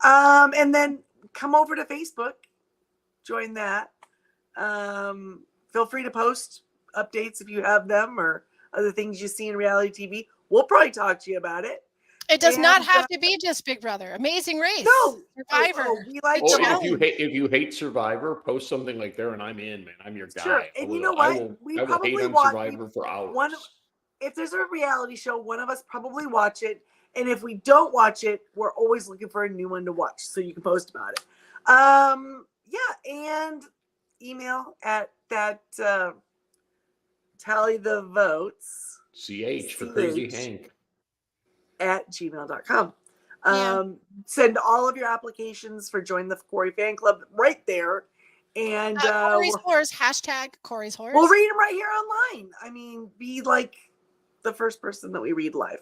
and then come over to Facebook, join that. Feel free to post updates if you have them or other things you see in reality TV. We'll probably talk to you about it. It does not And, have to be just Big Brother. Amazing Race. No, Survivor. we like It's Or challenge. if you hate Survivor, post something like there, and I'm in, man. I'm your guy. Sure. I And will- you know I what? will- We I will probably hate on watch- Survivor for hours. If there's a reality show, one of us probably watch it. And if we don't watch it, we're always looking for a new one to watch. So you can post about it. And email at that tally the votes CH for Crazy CH. Hank. at gmail.com. Yeah. Send all of your applications for Join the Corey Fan Club right there. And Corey's Horse. Hashtag Corey's Horse. we'll read them right here online. I mean, be like the first person that we read live.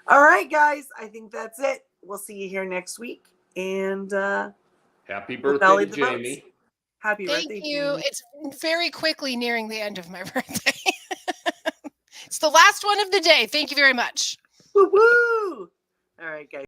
All right, guys. I think that's it. We'll see you here next week. And Happy we'll birthday tally to the votes. Jamie. Happy Thank birthday, you. Jamie. It's very quickly nearing the end of my birthday. It's the last one of the day. Thank you very much. Woo woo. All right, guys.